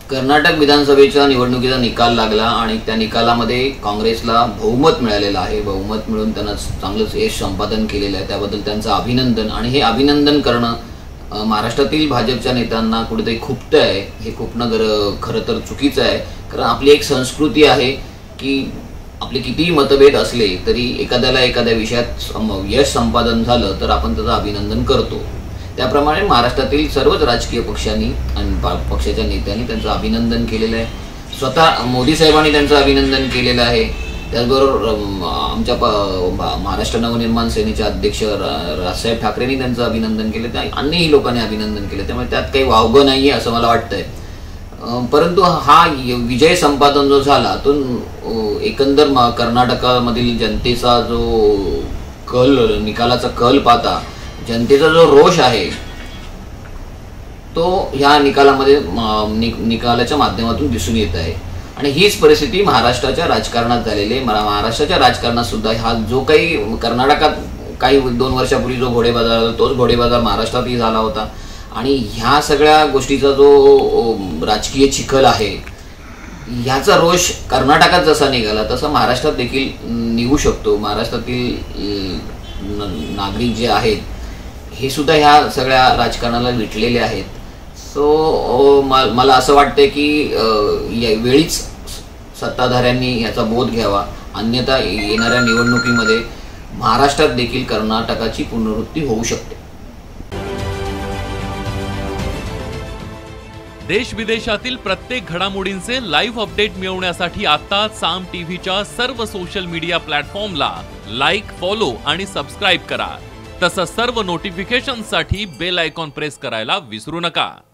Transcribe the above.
कर्नाटक विधानसभेच्या निवडणुकीचा निकाल लागला आणि त्या निकालामध्ये काँग्रेसला बहुमत मिळालेलं आहे। बहुमत मिळून त्यांना चांगलंच यश संपादन केलेलं आहे, त्याबद्दल त्यांचं अभिनंदन। आणि हे अभिनंदन करणं महाराष्ट्रातील भाजपच्या नेत्यांना कुठेतरी खुपतं आहे। हे खुपणं खरं तर चुकीचं आहे, कारण आपली एक संस्कृती आहे की आपले कितीही मतभेद असले तरी एखाद्याला एखाद्या विषयात यश संपादन झालं तर आपण त्याचं अभिनंदन करतो। त्याप्रमाणे महाराष्ट्रातील सर्वच राजकीय पक्षांनी आणि पक्षाच्या नेत्यांनी त्यांचं अभिनंदन केलेलं आहे। स्वतः मोदी साहेबांनी त्यांचं अभिनंदन केलेलं आहे। त्याचबरोबर आमच्या महाराष्ट्र नवनिर्माण सेनेचे अध्यक्ष राजसाहेब ठाकरेंनी त्यांचं अभिनंदन केलं, त्या अन्यही लोकांनी अभिनंदन केलं। त्यामुळे त्यात काही वावगं नाही आहे असं मला वाटतंय। परंतु हा विजय संपादन जो झाला तो एकंदर कर्नाटकामधील जनतेचा जो निकालाचा कल पाहता जनतेचा जो रोष आहे तो ह्या निकालाच्या माध्यमातून दिसून येत आहे। आणि हीच परिस्थिती महाराष्ट्राच्या राजकारणात झालेली आहे। महाराष्ट्राच्या राजकारणात सुद्धा हा जो काही कर्नाटकात काही 2 वर्षापूर्वी जो घोडेबाजार झाला तोच घोडेबाजार महाराष्ट्रातही झाला होता। आणि ह्या सगळ्या गोष्टीचा जो राजकीय चिखल आहे ह्याचा रोष कर्नाटकात जसा निघाला तसा महाराष्ट्रात देखील निघू शकतो। महाराष्ट्रातील नागरिक जे आहेत हे सुद्धा ह्या सगळ्या राजकारणाला विटलेले आहेत। सो मला असं वाटतं की वेळीच सत्ताधाऱ्यांनी याचा बोध घ्यावा, अन्यथा येणाऱ्या निवडणुकीमध्ये महाराष्ट्रात देखील कर्नाटकाची पुनरावृत्ती होऊ शकते। देश विदेशातील प्रत्येक घडामोडींचे लाईव्ह अपडेट मिळवण्यासाठी आता साम टीव्हीच्या सर्व सोशल मीडिया प्लॅटफॉर्मला लाईक, फॉलो आणि सबस्क्राईब करा। तसंच सर्व नोटिफिकेशनसाठी बेल आयकॉन प्रेस करायला विसरू नका।